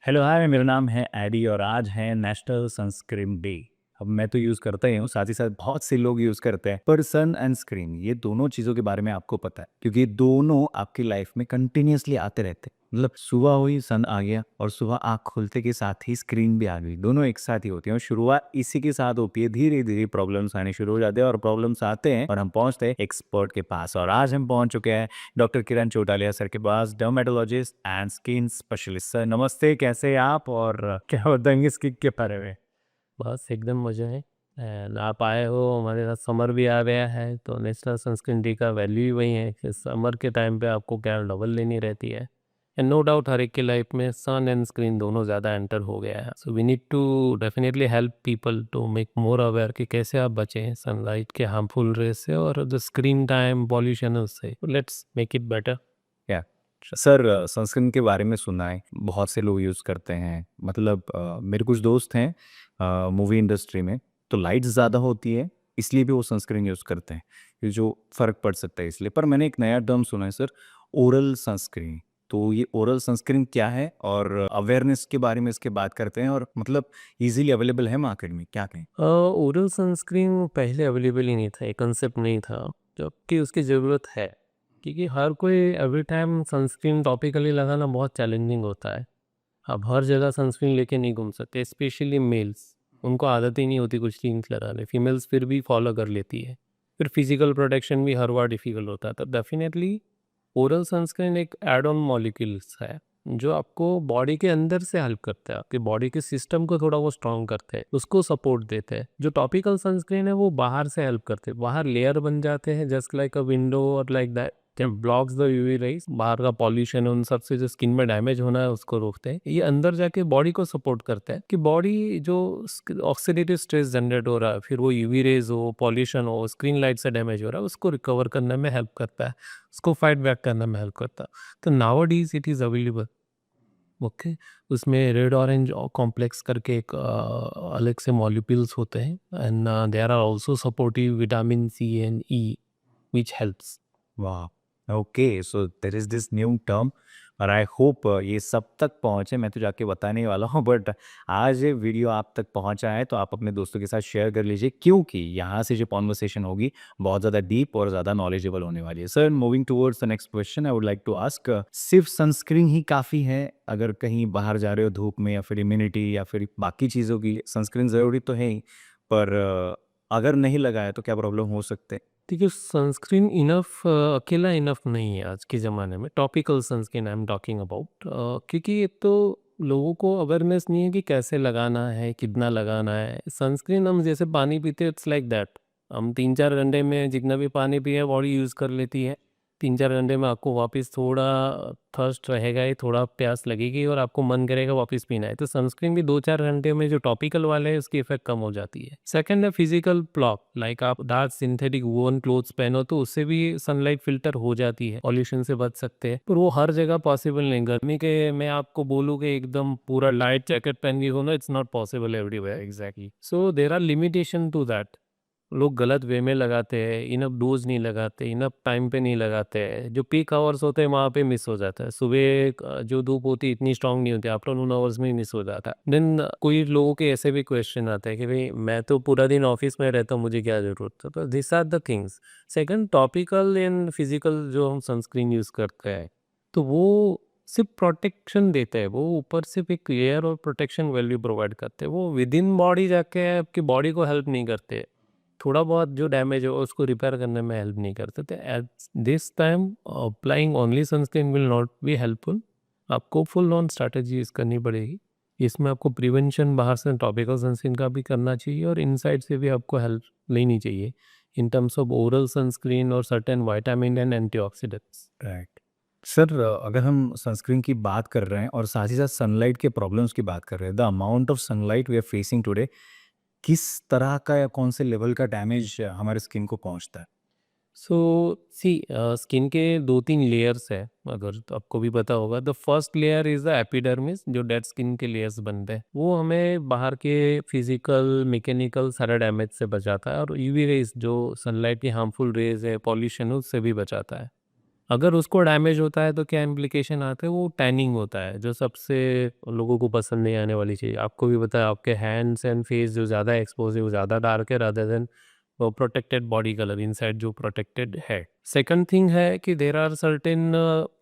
Hello hi, मेरा नाम है एडी और आज है नेशनल सनस्क्रीन डे। अब मैं तो यूज़ करता ही हूँ, साथ ही साथ बहुत से लोग यूज़ करते हैं। पर सन एंड स्क्रीन ये दोनों चीज़ों के बारे में आपको पता है, क्योंकि ये दोनों आपकी लाइफ में कंटिन्यूअसली आते रहते हैं। मतलब सुबह हुई, सन आ गया और सुबह आँख खुलते के साथ ही स्क्रीन भी आ गई। दोनों एक साथ ही होती हैं और शुरुआत इसी के साथ होती है। धीरे-धीरे प्रॉब्लम्स आने शुरू हो जाते हैं और प्रॉब्लम्स आते हैं और हम पहुँचते हैं एक्सपर्ट के पास और आज हम पहुँच चुके हैं डॉक्टर किरण चौटालिया सर के पास, dermatologist and skin specialist. Sir नमस्ते, कैसे हैं आप और क्या बताएंगे स्किन के बारे में? बस एकदम मज़े में। एंड आप आए हो, हमारे साथ समर भी आ गया है, तो नेशनल सनस्क्रीन डे का वैल्यू ही वही है कि समर के टाइम पे आपको क्या डबल लेनी रहती है। एंड नो डाउट हर एक की लाइफ में सन एंड स्क्रीन दोनों ज़्यादा एंटर हो गया है। So we need to definitely help people to make more aware कि कैसे आप बचें सनलाइट के हार्मफुल रेज से और द स्क्रीन टाइम पॉल्यूशन उससे। Let's make it better. क्या सर, सनस्क्रीन के बारे में सुना है, बहुत से लोग यूज़ करते हैं। मतलब मेरे कुछ दोस्त हैं मूवी इंडस्ट्री में, तो लाइट्स ज़्यादा होती है, इसलिए भी वो सनस्क्रीन यूज़ करते हैं कि जो फ़र्क पड़ सकता है इसलिए। पर मैंने एक नया टर्म सुना है सर, ओरल सनस्क्रीन। तो ये ओरल सनस्क्रीन क्या है और अवेयरनेस के बारे में इसके बात करते हैं और मतलब ईज़िली अवेलेबल है मार्केट में, क्या कहें? ओरल सनस्क्रीन पहले अवेलेबल ही नहीं था, ये कंसेप्ट नहीं था, जबकि उसकी ज़रूरत है। क्योंकि हर कोई एवरी टाइम सनस्क्रीन टॉपिकली लगाना बहुत चैलेंजिंग होता है। आप हर जगह सनस्क्रीन लेके नहीं घूम सकते, स्पेशली मेल्स। उनको आदत ही नहीं होती कुछ क्रीम्स लगाने, फीमेल्स फिर भी फॉलो कर लेती है। फिर फिजिकल प्रोटेक्शन भी हर बार डिफ़िकल्ट होता है, तो डेफ़िनेटली ओरल सनस्क्रीन एक ऐड ऑन मॉलिक्यूल्स है, जो आपको बॉडी के अंदर से हेल्प करता है, आपके बॉडी के सिस्टम को थोड़ा वो स्ट्रॉन्ग करते हैं, उसको सपोर्ट देते हैं। जो टॉपिकल सनस्क्रीन है वो बाहर से हेल्प करते हैं, बाहर लेयर बन जाते हैं जस्ट लाइक अ विंडो और like that blocks the UV rays. बाहर का पॉल्यूशन उन सब से जो स्किन में डैमेज होना है उसको रोकते हैं। ये अंदर जाके बॉडी को सपोर्ट करता है कि बॉडी जो ऑक्सीडेटिव स्ट्रेस जनरेट हो रहा है, फिर वो यूवी रेज हो, पॉल्यूशन हो, स्क्रीन लाइट से डैमेज हो रहा है, उसको रिकवर करने में हेल्प करता है, उसको फाइट बैक करने में हेल्प करता है। तो nowadays it is available. Okay. उसमें रेड ऑरेंज कॉम्प्लेक्स करके एक अलग से मॉलिक्यूल्स होते हैं and there are also supportive vitamin C and E which helps. वाह! Okay, so there is this new term और आई होप ये सब तक पहुँचे। मैं तो जाके बताने ही वाला हूँ बट आज ये वीडियो आप तक पहुँचा है तो आप अपने दोस्तों के साथ शेयर कर लीजिए, क्योंकि यहाँ से जो कन्वर्सेशन होगी बहुत ज़्यादा डीप और ज़्यादा नॉलेजेबल होने वाली है। Sir, moving towards the next question, I would like to ask, सिर्फ़ सनस्क्रीन ही काफ़ी है अगर कहीं बाहर जा रहे हो धूप में या फिर इम्यूनिटी या फिर बाकी चीज़ों के लिए सनस्क्रीन ज़रूरी तो है ही, पर अगर नहीं लगाया तो क्या प्रॉब्लम हो सकते हैं? देखिए सनस्क्रीन इनफ अकेला इनफ नहीं है आज के ज़माने में। Topical sunscreen I am talking about, क्योंकि एक तो लोगों को अवेयरनेस नहीं है कि कैसे लगाना है, कितना लगाना है। सनस्क्रीन हम जैसे पानी पीते हैं, इट्स लाइक दैट। हम 3-4 घंटे में जितना भी पानी पिए बॉडी यूज़ कर लेती है। 3-4 घंटे में आपको वापस थोड़ा थर्स्ट रहेगा ही, थोड़ा प्यास लगेगी और आपको मन करेगा वापस पीना है। तो सनस्क्रीन भी 2-4 घंटे में जो टॉपिकल वाले है उसकी इफ़ेक्ट कम हो जाती है। सेकंड है फिजिकल ब्लॉक, लाइक आप डार्क सिंथेटिक वूलन क्लोथ्स पहनो तो उससे भी सनलाइट फ़िल्टर हो जाती है, पॉल्यूशन से बच सकते हैं। पर वो हर जगह पॉसिबल नहीं। गर्मी के मैं आपको बोलूँ कि एकदम पूरा लाइट जैकेट पहन के घूमना, it's not possible everywhere exactly. So there are limitation to that. लोग गलत वे में लगाते हैं, इनफ डोज़ नहीं लगाते, इनफ टाइम पे नहीं लगाते हैं। जो पीक आवर्स होते हैं वहाँ पे मिस हो जाता है। सुबह जो धूप होती है इतनी स्ट्रॉन्ग नहीं होती, आफ्टरनून आवर्स में ही मिस हो जाता है। देन कोई लोगों के ऐसे भी क्वेश्चन आते हैं कि भई मैं तो पूरा दिन ऑफ़िस में रहता हूँ, मुझे क्या ज़रूरत है? तो this are the things. Second topical and physical जो हम सनस्क्रीन यूज़ करते हैं, तो वो सिर्फ़ प्रोटेक्शन देते हैं। वो ऊपर सिर्फ़ एक लेयर और प्रोटेक्शन वैल्यू प्रोवाइड करते हैं। वो विदिन बॉडी जाके आपकी बॉडी को हेल्प नहीं करते। थोड़ा बहुत जो डैमेज हो उसको रिपेयर करने में हेल्प नहीं करते थे। At this time applying only sunscreen will not be helpful. आपको फुल ऑन स्ट्रैटेजी यूज़ करनी पड़ेगी। इसमें आपको प्रिवेंशन बाहर से टॉपिकल सनस्क्रीन का भी करना चाहिए और इनसाइड से भी आपको हेल्प लेनी चाहिए in terms of oral sunscreen और certain vitamin and antioxidants. Right. Sir, अगर हम सनस्क्रीन की बात कर रहे हैं और साथ ही साथ सनलाइट के प्रॉब्लम्स की बात कर रहे हैं, the amount of sunlight we are facing today, किस तरह का या कौन से लेवल का डैमेज हमारे स्किन को पहुंचता है? सो सी स्किन के 2-3 लेयर्स है, अगर तो आपको भी पता होगा। The first layer is the epidermis, जो डेड स्किन के लेयर्स बनते हैं। वो हमें बाहर के फिजिकल, मैकेनिकल सारे डैमेज से बचाता है और यूवी रेज़ जो सनलाइट की हार्मफुल रेज़ है, पॉल्यूशन है, उससे भी बचाता है। अगर उसको डैमेज होता है तो क्या इम्प्लिकेशन आते हैं, वो टैनिंग होता है जो सबसे लोगों को पसंद नहीं आने वाली चीज़। आपको भी पता है आपके हैंड्स एंड फेस जो ज़्यादा एक्सपोज है वो ज़्यादा डार्क है रादर देन वो प्रोटेक्टेड बॉडी कलर इनसाइड जो प्रोटेक्टेड है। सेकंड थिंग है कि there are certain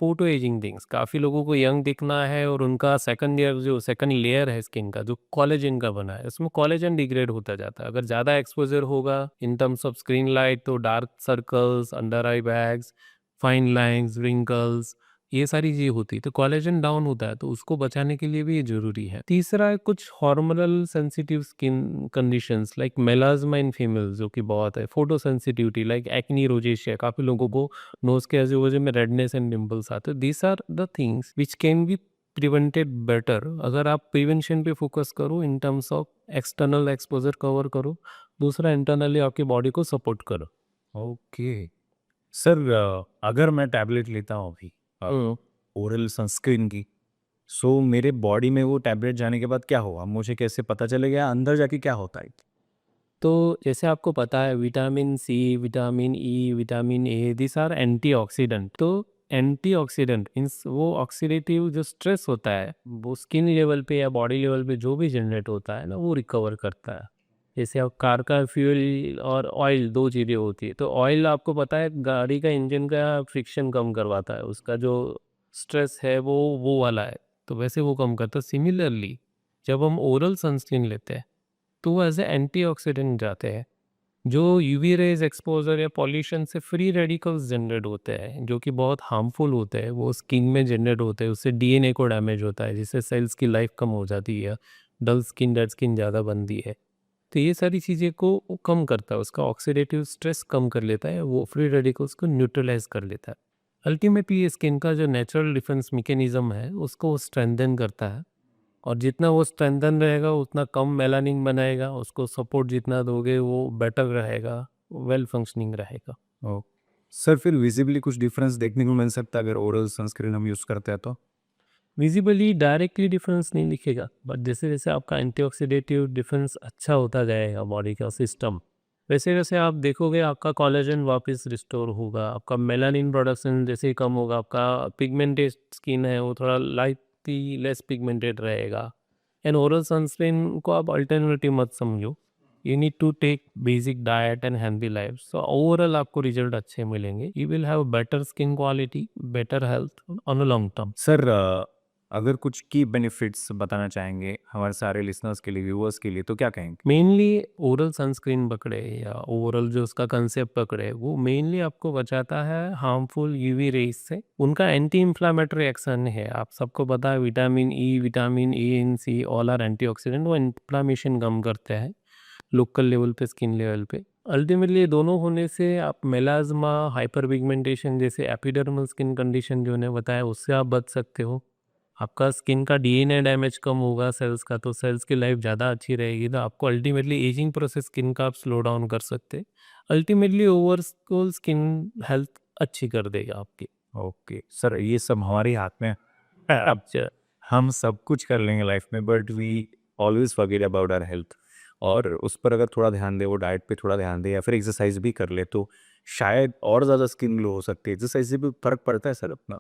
photo ageing things. काफ़ी लोगों को यंग दिखना है और उनका सेकंड ईयर जो सेकंड लेयर है स्किन का जो कोलेजन का बना है उसमें कोलेजन डिग्रेड होता जाता है। अगर ज़्यादा एक्सपोजर होगा in terms of screen light तो dark circles, under eye bags, fine lines, wrinkles ये सारी चीज़ें होती है। तो कोलेजन डाउन होता है तो उसको बचाने के लिए भी ये ज़रूरी है। तीसरा है कुछ hormonal sensitive skin conditions like melasma in females जो कि बहुत है। Photo sensitivity like acne, rosacea काफ़ी लोगों को नोज़ के आजू-बाजू में रेडनेस एंड डिंपल्स आते हैं। These are the things which can be prevented better अगर आप प्रिवेंशन पे फोकस करो in terms of external exposure cover करो। दूसरा इंटरनली आपकी बॉडी को सपोर्ट करो। ओके। सर अगर मैं टैबलेट लेता हूँ अभी हुँ। ओरल सनस्क्रीन की, सो मेरे बॉडी में वो टैबलेट जाने के बाद क्या होगा? मुझे कैसे पता चलेगा अंदर जाके क्या होता है? तो जैसे आपको पता है vitamin C, vitamin E, vitamin A this are antioxidant. तो एंटीऑक्सीडेंट मीन्स वो ऑक्सीडेटिव जो स्ट्रेस होता है वो स्किन लेवल पे या बॉडी लेवल पे जो भी जनरेट होता है ना वो रिकवर करता है। जैसे अब कार का फ्यूल और ऑयल 2 चीज़ें होती है। तो ऑयल आपको पता है गाड़ी का इंजन का फ्रिक्शन कम करवाता है, उसका जो स्ट्रेस है वो वाला है, तो वैसे वो कम करता है। सिमिलरली जब हम ओरल सनस्क्रीन लेते हैं तो वो एज ए एंटीऑक्सीडेंट जाते हैं। जो यूवी रेज एक्सपोजर या पॉल्यूशन से फ्री रेडिकल्स जनरेट होते हैं जो कि बहुत हार्मफुल होते हैं वो स्किन में जनरेट होते हैं, उससे डीएनए को डैमेज होता है जिससे सेल्स की लाइफ कम हो जाती है, डल स्किन डेड स्किन ज़्यादा बनती है। तो ये सारी चीज़ें को वो कम करता है, उसका ऑक्सीडेटिव स्ट्रेस कम कर लेता है, वो फ्री रेडिकल्स को न्यूट्रलाइज कर लेता है। अल्टीमेटली ये स्किन का जो नेचुरल डिफेंस मैकेनिज्म है उसको स्ट्रेंथन करता है और जितना वो स्ट्रेंथन रहेगा उतना कम मेलानिन बनाएगा, उसको सपोर्ट जितना दोगे वो बेटर रहेगा, वेल फंक्शनिंग रहेगा। ओ सर फिर विजिबली कुछ डिफरेंस देखने को मिल सकता है अगर ओरल सनस्क्रीन हम यूज़ करते हैं तो? विजिबली डायरेक्टली डिफरेंस नहीं दिखेगा बट जैसे जैसे आपका एंटीऑक्सीडेटिव डिफेंस अच्छा होता जाएगा बॉडी का सिस्टम, वैसे वैसे आप देखोगे आपका कोलेजन वापस रिस्टोर होगा, आपका मेलानिन प्रोडक्शन जैसे ही कम होगा, आपका पिगमेंटेड स्किन है वो थोड़ा लाइटली लेस पिगमेंटेड रहेगा। एंड ओरल सनस्क्रीन को आप अल्टरनेटिव मत समझो, you need to take basic diet and healthy life, so overall आपको रिजल्ट अच्छे मिलेंगे, you will have better skin quality, better health on a long term. Sir अगर कुछ की बेनिफिट्स बताना चाहेंगे हमारे सारे लिसनर्स के लिए, व्यूअर्स के लिए तो क्या कहेंगे? मेनली ओरल सनस्क्रीन पकड़े या ओवरऑल जो उसका कंसेप्ट पकड़े वो मेनली आपको बचाता है हार्मफुल यूवी रेज से। उनका एंटी इंफ्लामेटरी एक्शन है, आप सबको पता है vitamin E, vitamin A and C all are antioxidant, वो इन्फ्लामेशन कम करते हैं लोकल लेवल पे, स्किन लेवल पे। अल्टीमेटली ये दोनों होने से आप मेलाज्मा, हाइपर पिगमेंटेशन जैसे एपिडर्मल स्किन कंडीशन जो उन्हें बताया उससे आप बच सकते हो। आपका स्किन का डीएनए डैमेज कम होगा सेल्स का, तो सेल्स की लाइफ ज़्यादा अच्छी रहेगी, तो आपको अल्टीमेटली एजिंग प्रोसेस स्किन का आप स्लो डाउन कर सकते हैं। अल्टीमेटली ओवरऑल स्किन हेल्थ अच्छी कर देगा आपकी। ओके सर ये सब हमारे हाथ में है। अब अच्छा। हम सब कुछ कर लेंगे लाइफ में but we always forget about our health, और उस पर अगर थोड़ा ध्यान दे, वो डाइट पे थोड़ा ध्यान दे या फिर एक्सरसाइज भी कर ले तो शायद और ज़्यादा स्किन ग्लो हो सकती है। एक्सरसाइज से भी फर्क पड़ता है सर अपना?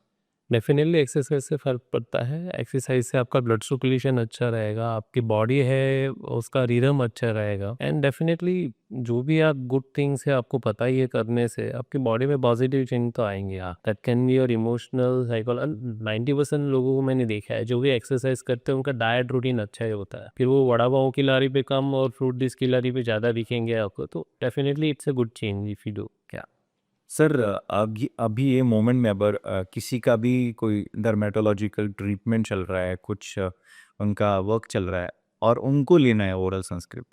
डेफिनेटली एक्सरसाइज से फ़र्क पड़ता है। एक्सरसाइज से आपका ब्लड सर्कुलेशन अच्छा रहेगा, आपकी बॉडी है उसका रिदम अच्छा रहेगा एंड डेफिनेटली जो भी आप गुड थिंग्स है आपको पता ही है करने से आपकी बॉडी में पॉजिटिव चेंज तो आएँगे। हाँ, that can be your emotional, साइकोल 90% लोगों को मैंने देखा है जो भी एक्सरसाइज करते हैं उनका डाइट रूटीन अच्छा ही होता है। फिर वो वड़ा पाव की लारी पे कम और फ्रूट डिश की लारी पे ज़्यादा दिखेंगे आपको, तो definitely it's a good change if you do. क्या? सर अभी अभी ये मोमेंट में अगर किसी का भी कोई डर्मेटोलॉजिकल ट्रीटमेंट चल रहा है, कुछ उनका वर्क चल रहा है और उनको लेना है ओरल संस्कृत,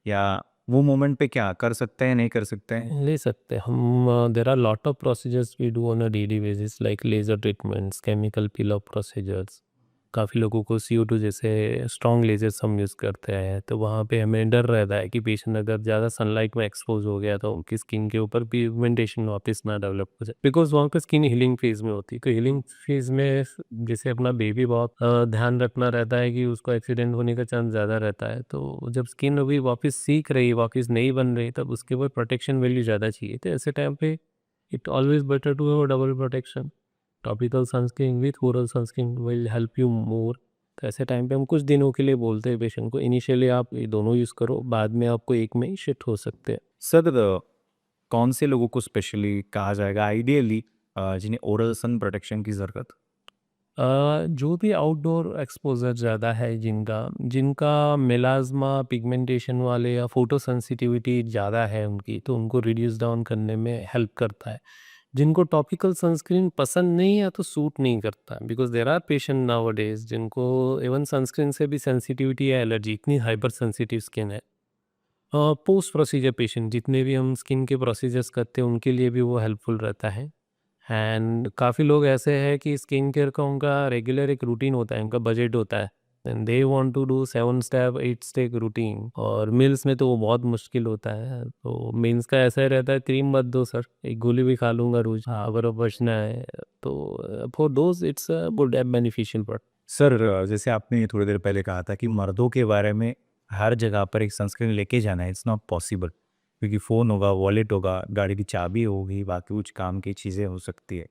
या वो मोमेंट पे क्या कर सकते हैं, नहीं कर सकते हैं? ले सकते हैं हम। There are lot of procedures we do on a daily basis like laser treatments, chemical peel off procedures. काफ़ी लोगों को CO2 जैसे स्ट्रॉन्ग लेजर्स हम यूज़ करते हैं, तो वहाँ पे हमें डर रहता है कि पेशेंट अगर ज़्यादा सनलाइट में एक्सपोज हो गया तो उनकी स्किन के ऊपर पिगमेंटेशन वापस ना डेवलप हो जाए, बिकॉज वहाँ पे स्किन हीलिंग फेज़ में होती है। तो हीलिंग फेज़ में जैसे अपना बेबी बहुत ध्यान रखना रहता है कि उसको एक्सीडेंट होने का चांस ज़्यादा रहता है, तो जब स्किन अभी वापस सीख रही, वापस नहीं बन रही, तब उसके ऊपर प्रोटेक्शन वैल्यू ज़्यादा चाहिए। तो ऐसे टाइम पे It always better to have a double protection. Topical sunscreen with oral sunscreen will help you more. तो ऐसे टाइम पे हम कुछ दिनों के लिए बोलते हैं पेशेंट को, इनिशियली आप ये दोनों यूज़ करो, बाद में आपको एक में ही शिफ्ट हो सकते हैं। सर कौन से लोगों को स्पेशली कहा जाएगा आइडियली जिन्हें ओरल सन प्रोटेक्शन की ज़रूरत? जो भी आउटडोर एक्सपोज़र ज़्यादा है जिनका जिनका मेलाज़्मा, पिगमेंटेशन वाले या फ़ोटो सेंसिटिविटी ज़्यादा है उनकी, तो उनको रिड्यूस डाउन करने में हेल्प करता है। जिनको टॉपिकल सनस्क्रीन पसंद नहीं या तो सूट नहीं करता, because there are patient nowadays जिनको इवन सनस्क्रीन से भी सेंसिटिविटी या एलर्जी, इतनी हाइपर सेंसिटिव स्किन है। पोस्ट प्रोसीजर पेशेंट जितने भी हम स्किन के प्रोसीजर्स करते हैं उनके लिए भी वो हेल्पफुल रहता है। एंड काफ़ी लोग ऐसे हैं कि स्किन केयर का उनका रेगुलर एक रूटीन होता है, उनका बजट होता है and they want to do 7 step 8 step routine, और मील्स में तो वो बहुत मुश्किल होता है। तो मील्स का ऐसा ही रहता है, क्रीम मत दो सर, एक गोली भी खा लूँगा रोज़, हाँ, अगर वो बचना है तो for those it's a good and beneficial but sir जैसे आपने ये थोड़ी देर पहले कहा था कि मर्दों के बारे में हर जगह पर एक सनस्क्रीन लेके जाना है, इट्स नॉट पॉसिबल, क्योंकि फ़ोन होगा, वॉलेट होगा, गाड़ी की चाबी होगी, बाकी कुछ काम की चीज़ें हो सकती है।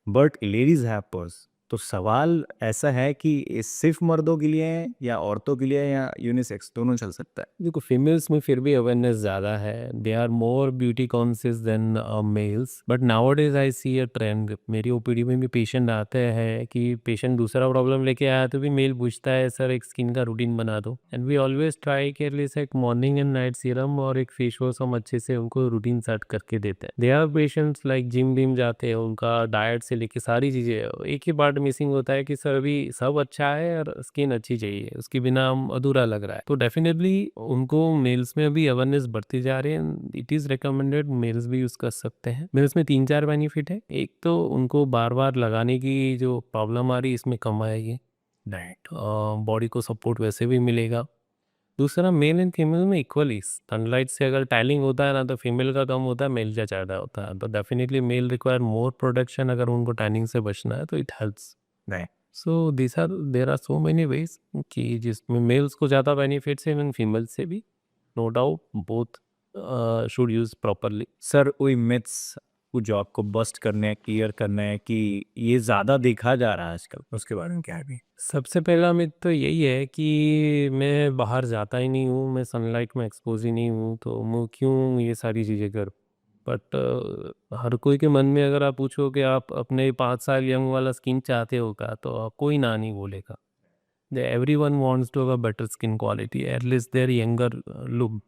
बट लेडीज़ हैव पर्स, तो सवाल ऐसा है कि ये सिर्फ मर्दों के लिए है या औरतों के लिए है या यूनिसेक्स दोनों चल सकता है? देखो फीमेल्स में फिर भी अवेयरनेस ज़्यादा है, they are more beauty conscious than males, but nowadays I see a trend, मेरी ओपीडी में भी पेशेंट आते हैं कि पेशेंट दूसरा प्रॉब्लम लेके आया तो भी मेल पूछता है सर एक स्किन का रूटीन बना दो, एंड वी ऑलवेज ट्राई कि एटलीस्ट एक मॉर्निंग एंड नाइट सीरम और एक फेस वॉश हम अच्छे से उनको रूटीन सेट करके देते हैं। They are patients like gym विम जाते हैं, उनका डाइट से लेके सारी चीज़ें, एक ही पार्ट मिसिंग होता है कि सर अभी सब अच्छा है और स्किन अच्छी चाहिए, उसके बिना हम अधूरा लग रहा है। तो डेफिनेटली उनको मेल्स में भी अवेयरनेस बढ़ती जा रही है, इट इज़ रिकमेंडेड मेल्स भी यूज़ कर सकते हैं। मेल्स में 3-4 बेनिफिट है, एक तो उनको बार-बार लगाने की जो प्रॉब्लम आ रही है इसमें कम आएगी, राइट। बॉडी को सपोर्ट वैसे भी मिलेगा। दूसरा मेल एंड फीमेल में इक्वली सनलाइट से अगर टैनिंग होता है ना तो फीमेल का कम होता है, मेल का ज़्यादा होता है, तो definitely male require more protection, अगर उनको टैनिंग से बचना है तो it helps. Right. So this are there are so many ways कि जिसमें मेल्स को ज़्यादा बेनिफिट्स है इवन फीमेल्स से भी, no doubt both should use properly. Sir कोई मिथ्स को जो आपको बस्ट करने हैं, क्लियर करना है कि ये ज़्यादा देखा जा रहा है आजकल, उसके बारे में क्या है अभी? सबसे पहला मिथ तो यही है कि मैं बाहर जाता ही नहीं हूँ, मैं सनलाइट में एक्सपोज ही नहीं हूँ, तो मैं क्यों ये सारी चीज़ें करूँ। बट हर कोई के मन में अगर आप पूछो कि आप अपने 5 साल यंग वाला स्किन चाहते हो क्या, तो कोई ना नहीं बोलेगा। Everyone wants to have a better skin quality, at least their younger look.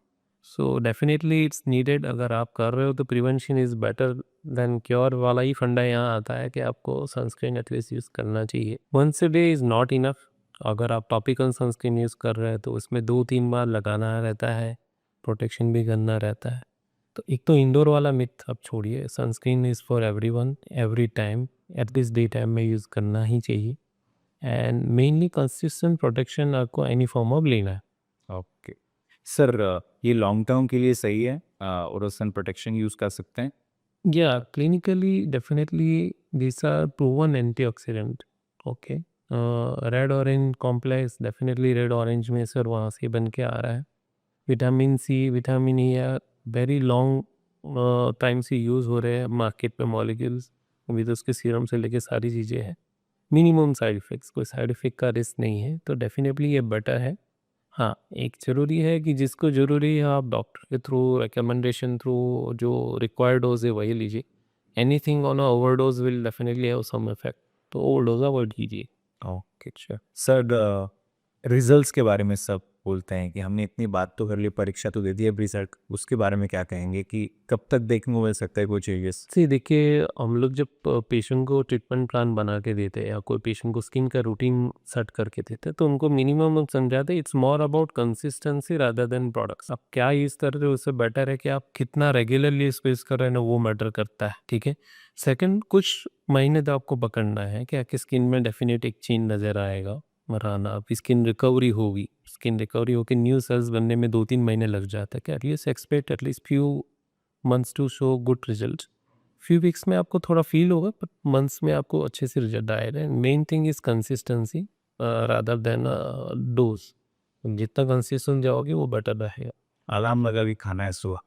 So definitely it's needed, अगर आप कर रहे हो तो prevention is better than cure वाला ही फंडा यहाँ आता है कि आपको सनस्क्रीन एटलीस्ट यूज़ करना चाहिए। Once a day is not enough. अगर आप टॉपिकल सनस्क्रीन यूज़ कर रहे हैं तो उसमें 2-3 बार लगाना रहता है, प्रोटेक्शन भी करना रहता है। तो एक तो इंडोर वाला मिथ आप छोड़िए, sunscreen is for everyone every time, at least day time में यूज़ करना ही चाहिए, एंड मेनली कंसिस्टेंट प्रोटेक्शन आपको एनी फॉर्म ऑफ लेना है। ओके। सर ये लॉन्ग टर्म के लिए सही है, ओरल सन प्रोटेक्शन यूज़ कर सकते हैं? Yeah, clinically, definitely these are proven antioxidant. Okay. Red orange complex definitely red orange में सर वहाँ से बन के आ रहा है। विटामिन सी, विटामिन ई या वेरी लॉन्ग टाइम से यूज़ हो रहे हैं मार्केट पे मॉलिक्यूल्स, अभी तो उसके सीरम से लेके सारी चीज़ें हैं। मिनिमम साइड इफ़ेक्ट्स, कोई साइड इफ़ेक्ट का रिस्क नहीं है, तो डेफिनेटली ये बेटर है। हाँ, एक ज़रूरी है कि जिसको ज़रूरी है आप डॉक्टर के थ्रू रिकमेंडेशन थ्रू जो रिक्वायर्ड डोज़ है वही लीजिए। Anything on a overdose will definitely have some effect, तो ओवरडोज़ अवॉइड कीजिए। Okay, sure. सर रिजल्ट्स के बारे में सब बोलते हैं कि हमने इतनी बात तो कर ली, परीक्षा तो दे दी, अब रिजल्ट उसके बारे में क्या कहेंगे कि कब तक देखने को मिल सकता है कोई चेंजेस? सी देखिए, हम लोग जब पेशेंट को ट्रीटमेंट प्लान बना के देते हैं या कोई पेशेंट को स्किन का रूटीन सेट करके देते हैं, तो उनको मिनिमम हम समझाते हैं it's more about consistency rather than products. आप क्या यूज़ कर रहे हो उससे बेटर है कि आप कितना रेगुलरली इसको यूज़ कर रहे हैं ना, वो मैटर करता है, ठीक है। सेकंड, कुछ महीने तो आपको पकड़ना है कि आपकी स्किन में डेफिनेट एक चेंज नज़र आएगा, मराना, आपकी स्किन रिकवरी होगी। स्किन रिकवरी होकर न्यू सेल्स बनने में 2-3 महीने लग जाता है, कि at least expect at least few months to show good result. Few weeks में आपको थोड़ा फील होगा, बट मंथ्स में आपको अच्छे से रिजल्ट आएगा। Main thing is consistency rather than dose. जितना कंसिस्टेंट जाओगे वो बेटर रहेगा। अलार्म लगा के खाना है सुबह।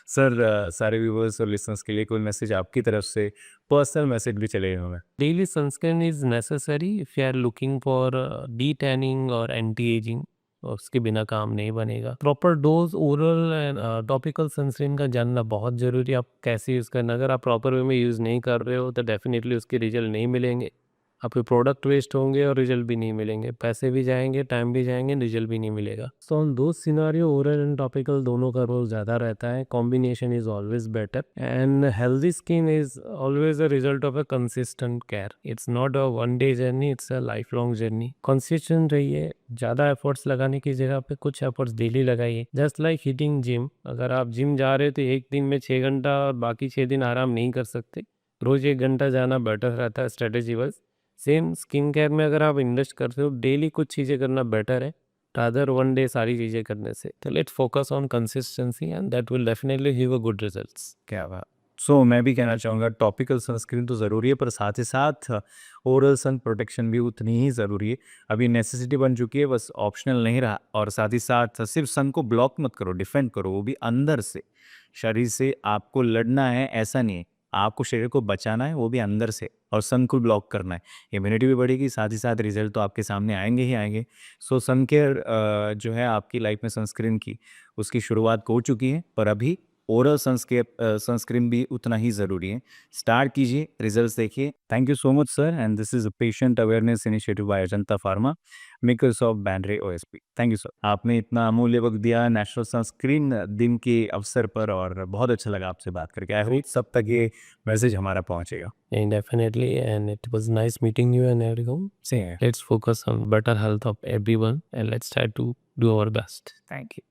सर सारे व्यूवर्स और लिसनर्स के लिए कोई मैसेज आपकी तरफ से, पर्सनल मैसेज भी चलेगा हमें? Daily sunscreen is necessary if you are looking for de-tanning or anti-aging. उसके बिना काम नहीं बनेगा। Proper dose oral and topical sunscreen का जानना बहुत ज़रूरी है। आप कैसे यूज़ करना, अगर आप प्रॉपर वे में यूज़ नहीं कर रहे हो तो डेफिनेटली उसके रिजल्ट नहीं मिलेंगे। आपके प्रोडक्ट वेस्ट होंगे और रिजल्ट भी नहीं मिलेंगे, पैसे भी जाएंगे, टाइम भी जाएंगे, रिजल्ट भी नहीं मिलेगा। सो ऑन दो सिनारियो ओरल एंड टॉपिकल दोनों का रोल ज़्यादा रहता है। Combination is always better and healthy skin is always a result of a consistent care. It's not a one day journey, it's a life long journey. Consistent रहिए, ज़्यादा efforts लगाने की जगह पे कुछ एफर्ट्स डेली लगाइए। जस्ट लाइक हिटिंग जिम, अगर आप जिम जा रहे हो तो एक दिन में 6 घंटा और बाकी 6 दिन आराम नहीं कर सकते। रोज़ 1 घंटा जाना बेटर रहता है strategy wise. Same skin care में अगर आप इन्वेस्ट करते हो, डेली कुछ चीज़ें करना बेटर है रादर वन डे सारी चीज़ें करने से। तो let's focus on consistency and that will definitely give a good results. क्या बात! सो मैं भी कहना चाहूँगा टॉपिकल सनस्क्रीन तो ज़रूरी है, पर साथ ही साथ ओरल सन प्रोटेक्शन भी उतनी ही ज़रूरी है। अभी नेसेसिटी बन चुकी है, बस ऑप्शनल नहीं रहा। और साथ ही साथ सिर्फ सन को ब्लॉक मत करो, डिफेंड करो, वो भी अंदर से। शरीर से आपको लड़ना है ऐसा नहीं है, आपको शरीर को बचाना है, वो भी अंदर से, और सन को ब्लॉक करना है। इम्यूनिटी भी बढ़ेगी, साथ ही साथ रिजल्ट तो आपके सामने आएंगे ही आएंगे। सो सन केयर जो है आपकी लाइफ में सनस्क्रीन की, उसकी शुरुआत हो चुकी है, पर अभी ओरल सनस्क्रीन भी उतना ही ज़रूरी है। स्टार्ट कीजिए, रिजल्ट्स देखिए। Thank you so much sir, and this is a patient awareness initiative by Ajanta pharma, makers of बैंड्रे ओएसपी। थैंक यू सर, आपने इतना अमूल्य वक्त दिया नेशनल सनस्क्रीन दिन के अवसर पर, और बहुत अच्छा लगा आपसे बात करके। आई होप सब तक ये मैसेज हमारा पहुँचेगा। And definitely, and it was nice meeting you and everyone. Same है। Let's focus on better health of everyone and let's try to do our best. Thank you.